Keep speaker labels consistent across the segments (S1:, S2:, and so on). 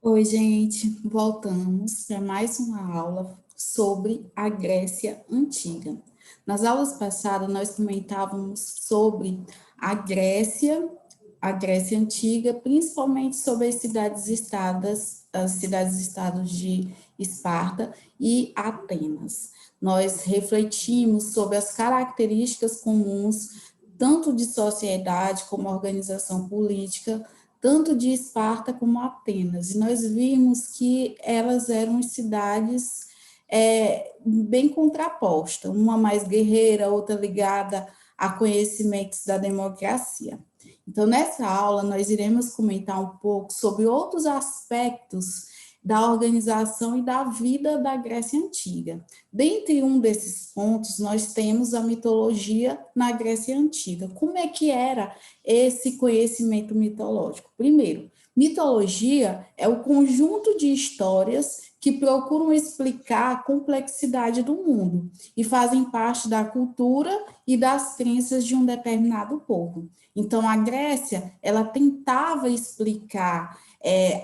S1: Oi, gente, voltamos para mais uma aula sobre a Grécia Antiga. Nas aulas passadas, nós comentávamos sobre a Grécia Antiga, principalmente sobre as cidades-estados de Esparta e Atenas. Nós refletimos sobre as características comuns, tanto de sociedade como organização política, tanto de Esparta como Atenas, e nós vimos que elas eram cidades bem contrapostas, uma mais guerreira, outra ligada a conhecimentos da democracia. Então, nessa aula, nós iremos comentar um pouco sobre outros aspectos da organização e da vida da Grécia Antiga. Dentre um desses pontos, nós temos a mitologia na Grécia Antiga. Como é que era esse conhecimento mitológico? Primeiro, mitologia é o conjunto de histórias que procuram explicar a complexidade do mundo e fazem parte da cultura e das crenças de um determinado povo. Então, a Grécia, ela tentava explicar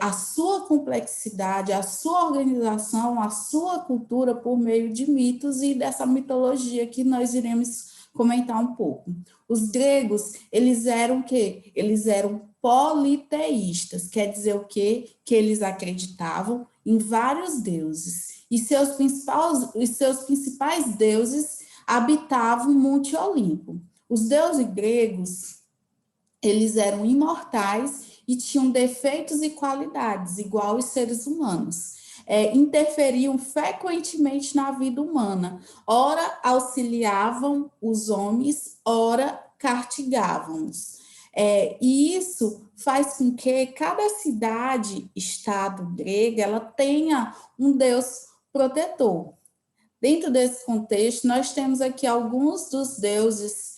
S1: a sua complexidade, a sua organização, a sua cultura por meio de mitos e dessa mitologia que nós iremos comentar um pouco. Os gregos, eles eram o quê? Eles eram politeístas, quer dizer o quê? Que eles acreditavam em vários deuses. E seus principais deuses habitavam o Monte Olimpo. Os deuses gregos, eles eram imortais e tinham defeitos e qualidades, igual os seres humanos. Interferiam frequentemente na vida humana. Ora auxiliavam os homens, ora castigavam-os. E isso faz com que cada cidade, estado grega, ela tenha um deus protetor. Dentro desse contexto, nós temos aqui alguns dos deuses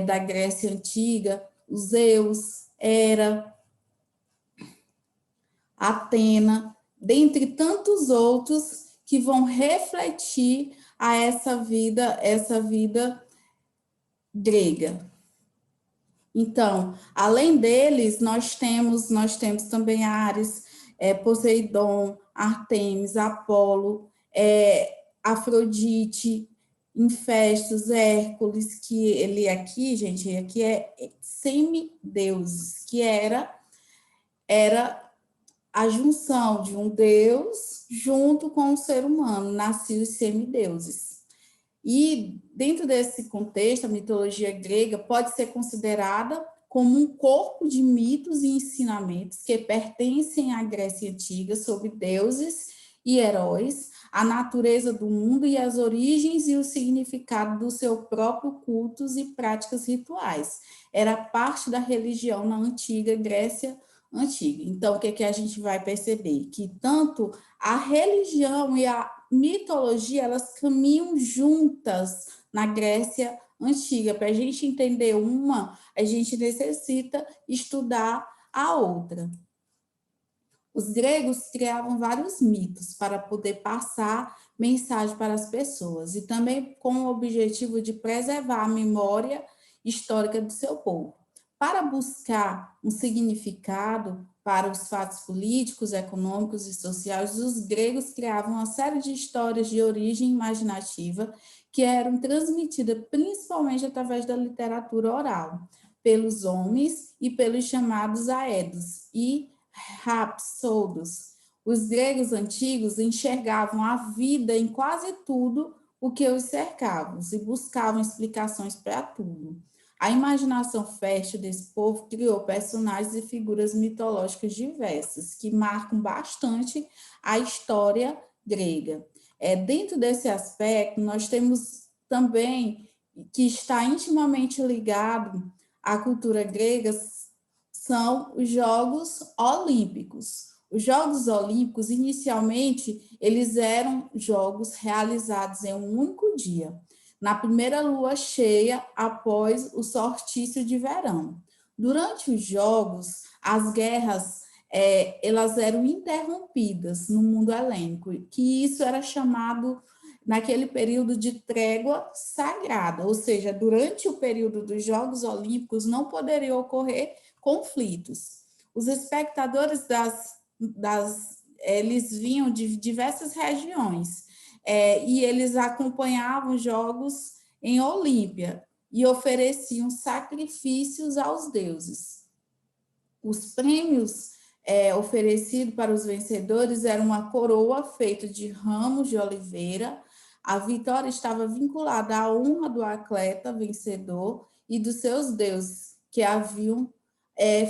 S1: da Grécia Antiga, Zeus, Hera, Atena, dentre tantos outros que vão refletir a essa vida grega. Então, além deles, nós temos também Ares, Poseidon, Artemis, Apolo, Afrodite, Infestos, Hércules, que ele aqui, gente, aqui é semideuses, que era a junção de um deus junto com um ser humano, nasciam os semideuses. E dentro desse contexto, a mitologia grega pode ser considerada como um corpo de mitos e ensinamentos que pertencem à Grécia Antiga sobre deuses e heróis, a natureza do mundo e as origens e o significado do seu próprio cultos e práticas rituais. Era parte da religião na antiga Grécia Antiga. Então, o que a gente vai perceber? Que tanto a religião e a mitologia, elas caminham juntas na Grécia Antiga. Para a gente entender uma, a gente necessita estudar a outra. Os gregos criavam vários mitos para poder passar mensagem para as pessoas e também com o objetivo de preservar a memória histórica do seu povo. Para buscar um significado para os fatos políticos, econômicos e sociais, os gregos criavam uma série de histórias de origem imaginativa que eram transmitidas principalmente através da literatura oral, pelos homens e pelos chamados aedos e rapsodos. Os gregos antigos enxergavam a vida em quase tudo o que os cercava e buscavam explicações para tudo. A imaginação fértil desse povo criou personagens e figuras mitológicas diversas, que marcam bastante a história grega. Dentro desse aspecto, nós temos também que está intimamente ligado à cultura grega são os Jogos Olímpicos. Os Jogos Olímpicos, inicialmente, eles eram jogos realizados em um único dia, na primeira lua cheia após o solstício de verão. Durante os jogos, as guerras elas eram interrompidas no mundo helênico, que isso era chamado naquele período de trégua sagrada, ou seja, durante o período dos Jogos Olímpicos não poderia ocorrer conflitos. Os espectadores eles vinham de diversas regiões, e eles acompanhavam jogos em Olímpia e ofereciam sacrifícios aos deuses. Os prêmios oferecidos para os vencedores eram uma coroa feita de ramos de oliveira. A vitória estava vinculada à honra do atleta vencedor e dos seus deuses que haviam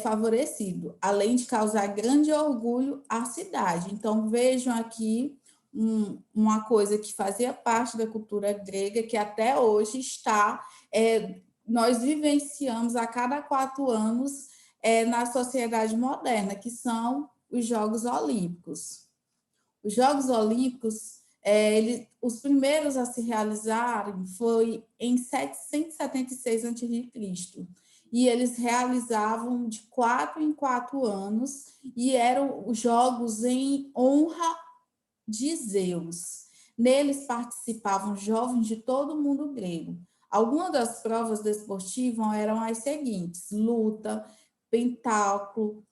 S1: favorecido, além de causar grande orgulho à cidade. Então, vejam aqui uma coisa que fazia parte da cultura grega, que até hoje está, nós vivenciamos a cada 4 anos na sociedade moderna, que são os Jogos Olímpicos. Os Jogos Olímpicos, os primeiros a se realizarem foi em 776 a.C., e eles realizavam de 4 em 4 anos, e eram os jogos em honra de Zeus. Neles participavam jovens de todo o mundo grego. Algumas das provas desportivas eram as seguintes: luta, pentáculo,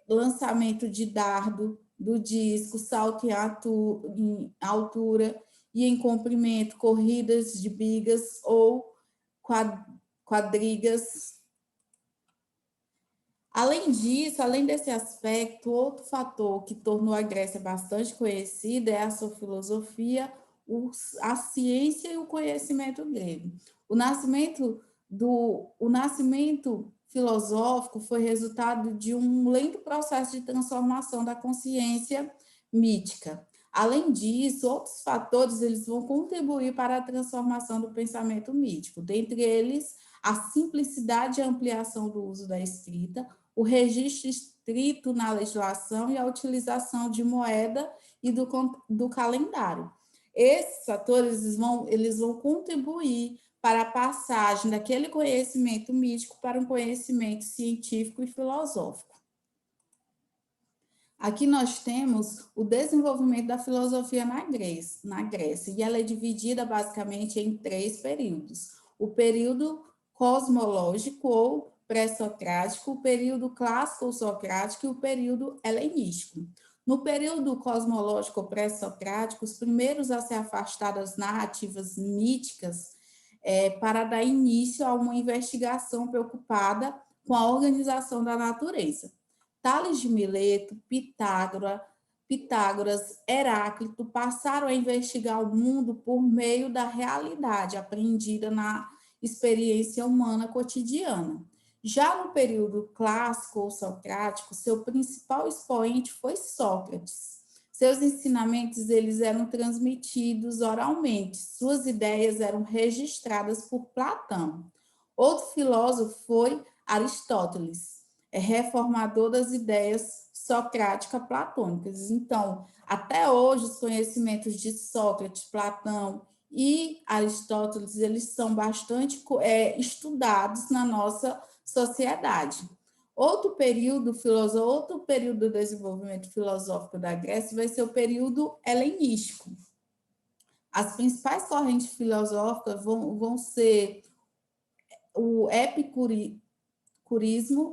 S1: lançamento de dardo, do disco, salto em altura e em comprimento, corridas de bigas ou quadrigas. Além disso, além desse aspecto, outro fator que tornou a Grécia bastante conhecida é a sua filosofia, a ciência e o conhecimento grego. O nascimento filosófico foi resultado de um lento processo de transformação da consciência mítica. Além disso, outros fatores eles vão contribuir para a transformação do pensamento mítico, dentre eles a simplicidade e a ampliação do uso da escrita, o registro estrito na legislação e a utilização de moeda e do calendário. Esses fatores eles vão contribuir para a passagem daquele conhecimento mítico para um conhecimento científico e filosófico. Aqui nós temos o desenvolvimento da filosofia na Grécia, e ela é dividida basicamente em 3 períodos. O período cosmológico ou pré-socrático, o período clássico ou socrático e o período helenístico. No período cosmológico ou pré-socrático, os primeiros a se afastar das narrativas míticas para dar início a uma investigação preocupada com a organização da natureza. Tales de Mileto, Pitágoras, Heráclito passaram a investigar o mundo por meio da realidade aprendida na experiência humana cotidiana. Já no período clássico ou socrático, seu principal expoente foi Sócrates. Seus ensinamentos eles eram transmitidos oralmente, suas ideias eram registradas por Platão. Outro filósofo foi Aristóteles, reformador das ideias socrática-platônicas. Então, até hoje, os conhecimentos de Sócrates, Platão e Aristóteles, eles são bastante estudados na nossa sociedade. Outro período do desenvolvimento filosófico da Grécia vai ser o período helenístico. As principais correntes filosóficas vão ser o epicurismo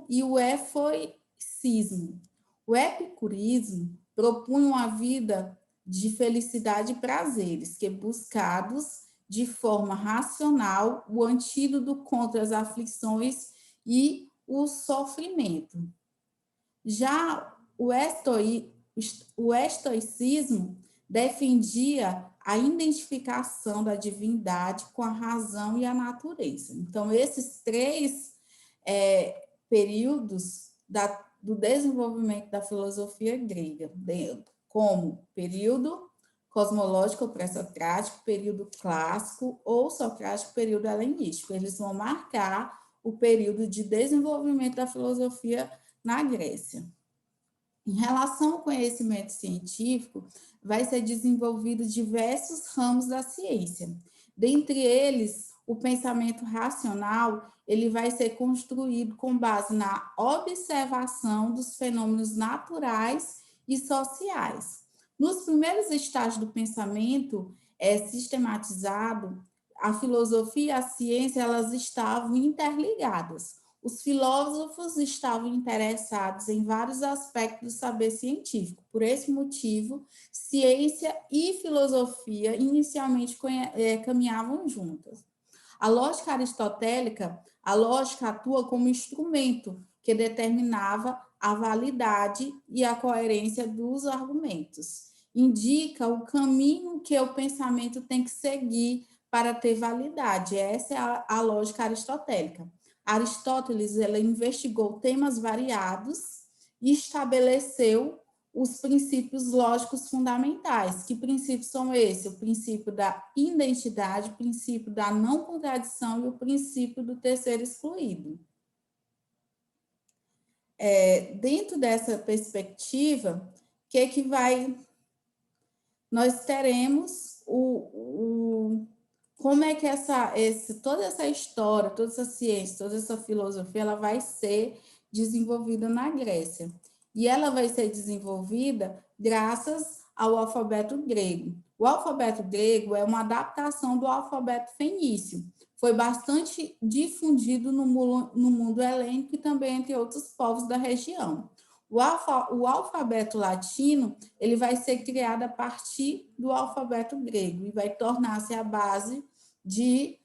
S1: e o estoicismo. O epicurismo propunha uma vida de felicidade e prazeres, que buscados de forma racional o antídoto contra as aflições e o sofrimento. Já o estoicismo defendia a identificação da divindade com a razão e a natureza. Então, esses 3 períodos do desenvolvimento da filosofia grega, como período cosmológico ou pré-socrático, período clássico ou socrático, período helenístico. Eles vão marcar o período de desenvolvimento da filosofia na Grécia. Em relação ao conhecimento científico, vai ser desenvolvido diversos ramos da ciência. Dentre eles, o pensamento racional, ele vai ser construído com base na observação dos fenômenos naturais e sociais. Nos primeiros estágios do pensamento sistematizado, a filosofia e a ciência elas estavam interligadas. os filósofos estavam interessados em vários aspectos do saber científico. Por esse motivo, ciência e filosofia inicialmente caminhavam juntas. A lógica aristotélica, a lógica atua como instrumento que determinava a validade e a coerência dos argumentos. Indica o caminho que o pensamento tem que seguir para ter validade. Essa é a lógica aristotélica. Aristóteles ela investigou temas variados e estabeleceu os princípios lógicos fundamentais. Que princípios são esses? O princípio da identidade, o princípio da não contradição e o princípio do terceiro excluído. Dentro dessa perspectiva, nós teremos como é que toda essa história, toda essa ciência, toda essa filosofia, ela vai ser desenvolvida na Grécia. E ela vai ser desenvolvida graças ao alfabeto grego. O alfabeto grego é uma adaptação do alfabeto fenício. Foi bastante difundido no mundo helênico e também entre outros povos da região. O alfabeto latino ele vai ser criado a partir do alfabeto grego e vai tornar-se a base de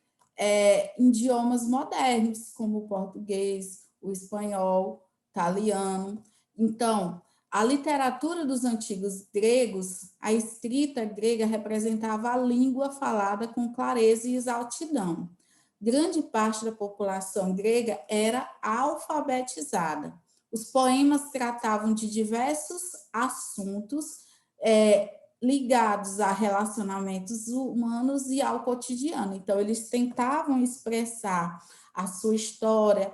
S1: idiomas modernos, como o português, o espanhol, italiano. Então, a literatura dos antigos gregos, a escrita grega representava a língua falada com clareza e exaltidão. Grande parte da população grega era alfabetizada. Os poemas tratavam de diversos assuntos ligados a relacionamentos humanos e ao cotidiano. Então, eles tentavam expressar a sua história,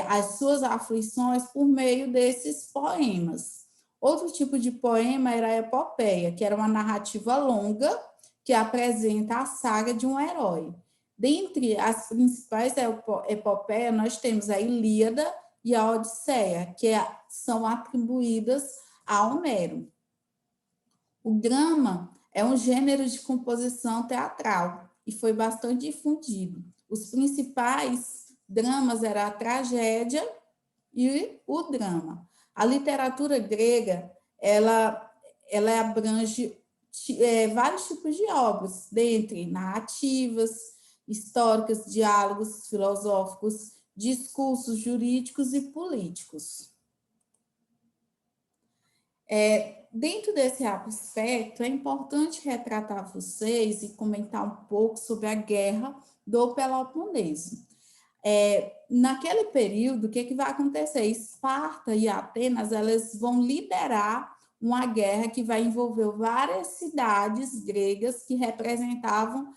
S1: as suas aflições por meio desses poemas. Outro tipo de poema era a epopeia, que era uma narrativa longa que apresenta a saga de um herói. Dentre as principais epopeias, nós temos a Ilíada e a Odisseia, que são atribuídas a Homero. O drama é um gênero de composição teatral e foi bastante difundido. Os principais dramas eram a tragédia e o drama. A literatura grega, ela abrange vários tipos de obras, dentre narrativas, históricas, diálogos filosóficos, discursos jurídicos e políticos. Dentro desse aspecto, é importante retratar vocês e comentar um pouco sobre a Guerra do Peloponeso. Naquele período, o que vai acontecer? Esparta e Atenas elas vão liderar uma guerra que vai envolver várias cidades gregas que representavam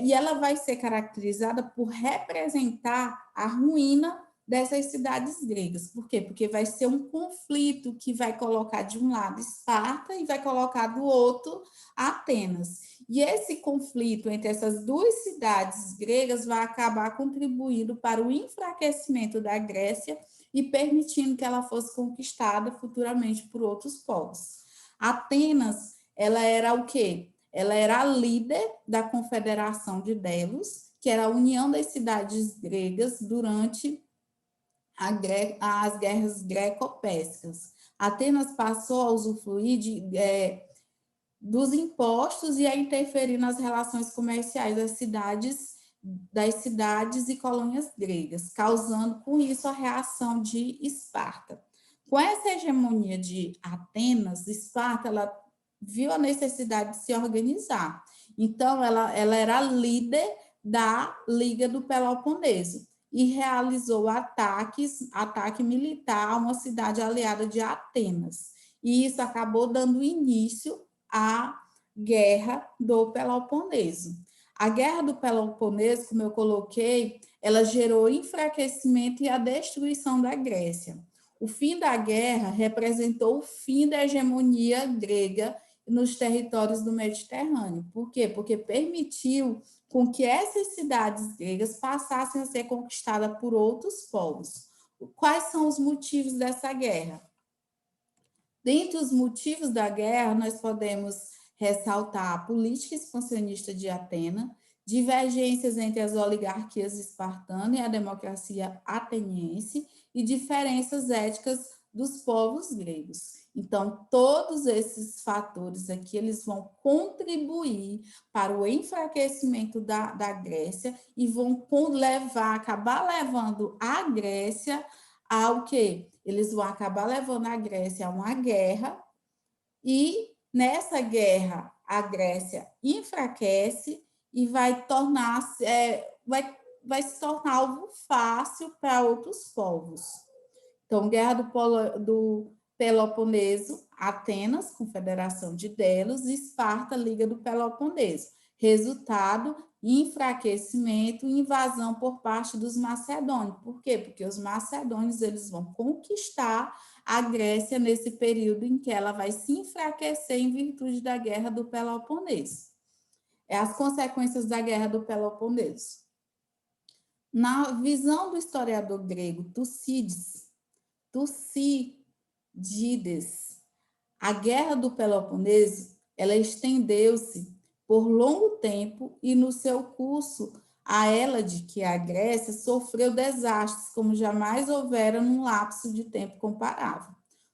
S1: e ela vai ser caracterizada por representar a ruína dessas cidades gregas. Por quê? Porque vai ser um conflito que vai colocar de um lado Esparta e vai colocar do outro Atenas. E esse conflito entre essas duas cidades gregas vai acabar contribuindo para o enfraquecimento da Grécia e permitindo que ela fosse conquistada futuramente por outros povos. Atenas, ela era o quê? Ela era a líder da Confederação de Delos, que era a união das cidades gregas durante as guerras greco-persas. Atenas passou a usufruir dos impostos e a interferir nas relações comerciais das cidades e colônias gregas, causando com isso a reação de Esparta. Com essa hegemonia de Atenas, Esparta ela viu a necessidade de se organizar. Então, ela era a líder da Liga do Peloponeso e realizou ataque militar a uma cidade aliada de Atenas. E isso acabou dando início à Guerra do Peloponeso. A Guerra do Peloponeso, como eu coloquei, ela gerou enfraquecimento e a destruição da Grécia. O fim da guerra representou o fim da hegemonia grega nos territórios do Mediterrâneo. Por quê? Porque permitiu com que essas cidades gregas passassem a ser conquistadas por outros povos. Quais são os motivos dessa guerra? Dentre os motivos da guerra, nós podemos ressaltar a política expansionista de Atenas, divergências entre as oligarquias espartanas e a democracia ateniense e diferenças éticas dos povos gregos. Então, todos esses fatores aqui, eles vão contribuir para o enfraquecimento da Grécia e vão acabar levando a Grécia ao quê? Eles vão acabar levando a Grécia a uma guerra e nessa guerra a Grécia enfraquece e vai se tornar algo fácil para outros povos. Então, Guerra do Peloponeso, Atenas, Confederação de Delos, e Esparta, Liga do Peloponeso. Resultado, enfraquecimento e invasão por parte dos macedônios. Por quê? Porque os macedônios eles vão conquistar a Grécia nesse período em que ela vai se enfraquecer em virtude da Guerra do Peloponeso. As consequências da Guerra do Peloponeso. Na visão do historiador grego Tucídides, a Guerra do Peloponeso, ela estendeu-se por longo tempo e no seu curso a Hélade, que é a Grécia, sofreu desastres como jamais houvera num lapso de tempo comparável.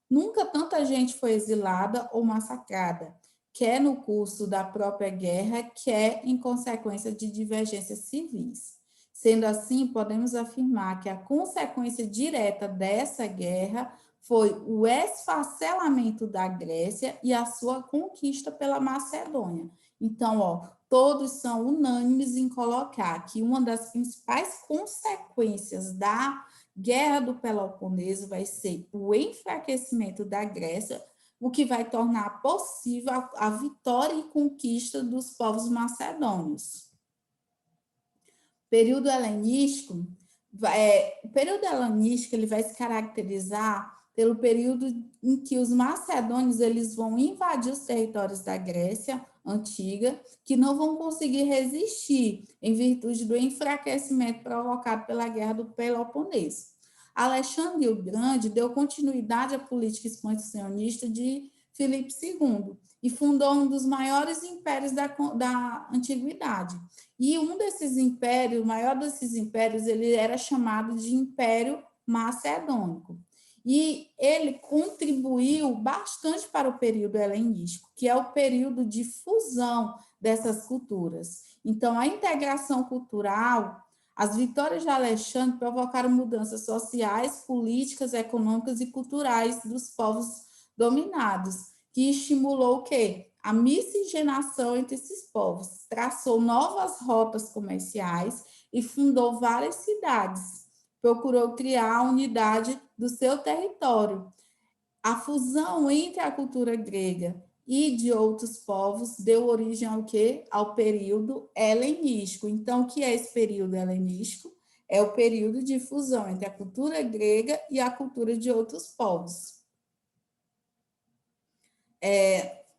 S1: Nunca tanta gente foi exilada ou massacrada, quer no curso da própria guerra, quer em consequência de divergências civis. Sendo assim, podemos afirmar que a consequência direta dessa guerra foi o esfacelamento da Grécia e a sua conquista pela Macedônia. Então, todos são unânimes em colocar que uma das principais consequências da Guerra do Peloponeso vai ser o enfraquecimento da Grécia, o que vai tornar possível a vitória e conquista dos povos macedônios. Período helenístico, o período helenístico ele vai se caracterizar pelo período em que os macedônios eles vão invadir os territórios da Grécia antiga, que não vão conseguir resistir em virtude do enfraquecimento provocado pela Guerra do Peloponeso. Alexandre o Grande deu continuidade à política expansionista de Filipe II e fundou um dos maiores impérios da antiguidade. E um desses impérios, o maior desses impérios, ele era chamado de Império Macedônico. E ele contribuiu bastante para o período helenístico, que é o período de fusão dessas culturas. Então, a integração cultural, as vitórias de Alexandre provocaram mudanças sociais, políticas, econômicas e culturais dos povos dominados, que estimulou o quê? A miscigenação entre esses povos, traçou novas rotas comerciais e fundou várias cidades. Procurou criar a unidade do seu território. A fusão entre a cultura grega e de outros povos deu origem ao quê? Ao período helenístico. Então, o que é esse período helenístico? É o período de fusão entre a cultura grega e a cultura de outros povos.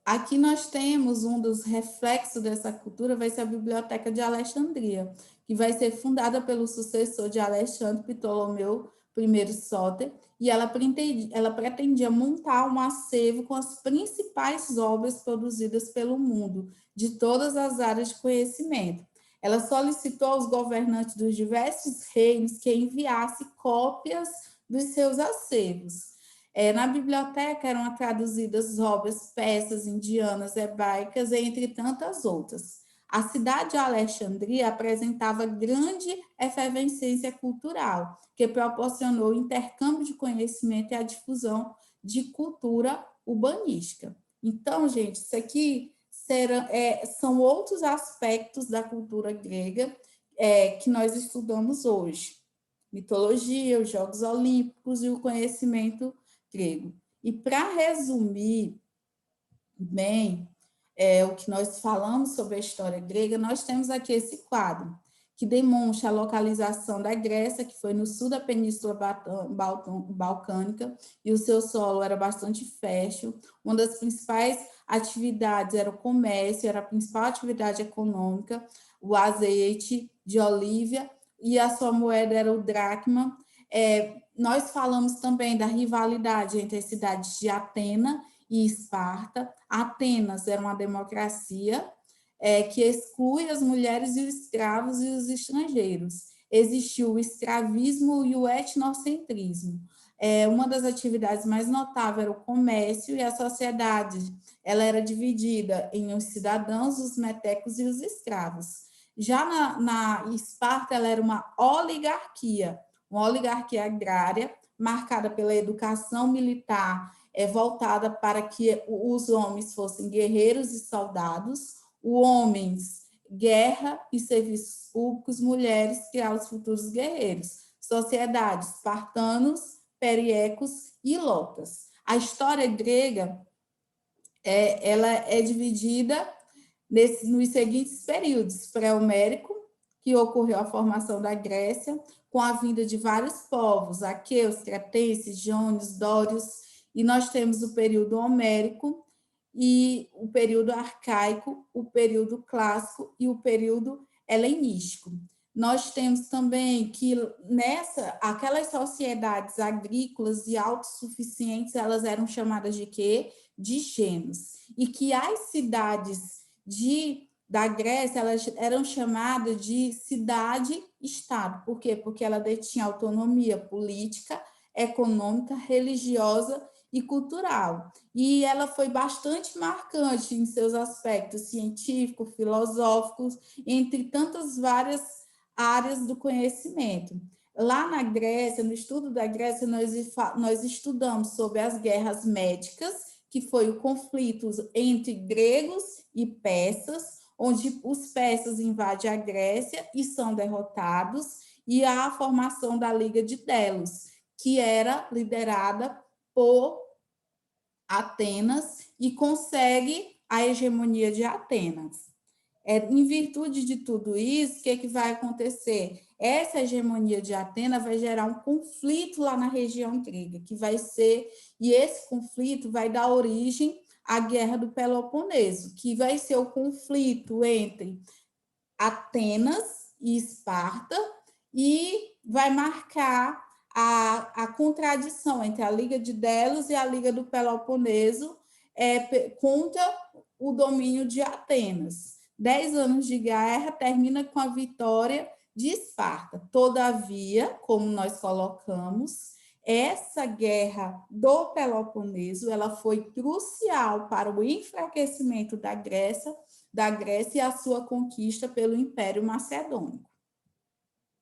S1: Aqui nós temos um dos reflexos dessa cultura, vai ser a Biblioteca de Alexandria, que vai ser fundada pelo sucessor de Alexandre, Ptolomeu I Sóter, e ela pretendia montar um acervo com as principais obras produzidas pelo mundo, de todas as áreas de conhecimento. Ela solicitou aos governantes dos diversos reinos que enviassem cópias dos seus acervos. Na biblioteca eram traduzidas obras persas, indianas, hebraicas, entre tantas outras. A cidade de Alexandria apresentava grande efervescência cultural, que proporcionou o intercâmbio de conhecimento e a difusão de cultura urbanística. Então, gente, isso aqui são outros aspectos da cultura grega que nós estudamos hoje. Mitologia, os Jogos Olímpicos e o conhecimento grego. E para resumir bem o que nós falamos sobre a história grega, nós temos aqui esse quadro, que demonstra a localização da Grécia, que foi no sul da Península Balcânica, e o seu solo era bastante fértil. Uma das principais atividades era o comércio, era a principal atividade econômica, o azeite de oliva, e a sua moeda era o dracma. Nós falamos também da rivalidade entre as cidades de Atenas e Esparta. Atenas era uma democracia que exclui as mulheres e os escravos e os estrangeiros. Existiu o escravismo e o etnocentrismo. Uma das atividades mais notáveis era o comércio, e a sociedade ela era dividida em os cidadãos, os metecos e os escravos. Já na Esparta, ela era uma oligarquia agrária, marcada pela educação militar, voltada para que os homens fossem guerreiros e soldados, homens, guerra e serviços públicos, mulheres, criar os futuros guerreiros, sociedades, espartanos, periecos e lotas. A história grega ela é dividida nos seguintes períodos: pré-homérico, que ocorreu a formação da Grécia, com a vinda de vários povos, aqueus, cretenses, jônios, dórios, e nós temos o período homérico, e o período arcaico, o período clássico e o período helenístico. Nós temos também que aquelas sociedades agrícolas e autossuficientes, elas eram chamadas de quê? De gênos. E que as cidades da Grécia, elas eram chamadas de cidade-estado. Por quê? Porque ela detinha autonomia política, econômica, religiosa e cultural. E ela foi bastante marcante em seus aspectos científicos, filosóficos, entre tantas várias áreas do conhecimento. Lá na Grécia, no estudo da Grécia, nós estudamos sobre as guerras médicas, que foi o conflito entre gregos e persas, onde os persas invadem a Grécia e são derrotados, e a formação da Liga de Delos, que era liderada por Atenas e consegue a hegemonia de Atenas. Em virtude de tudo isso, o que vai acontecer? Essa hegemonia de Atenas vai gerar um conflito lá na região grega, e esse conflito vai dar origem à Guerra do Peloponeso, que vai ser o conflito entre Atenas e Esparta, e vai marcar a contradição entre a Liga de Delos e a Liga do Peloponeso contra o domínio de Atenas. 10 anos de guerra termina com a vitória de Esparta. Todavia, como nós colocamos, essa guerra do Peloponeso ela foi crucial para o enfraquecimento da Grécia e a sua conquista pelo Império Macedônico.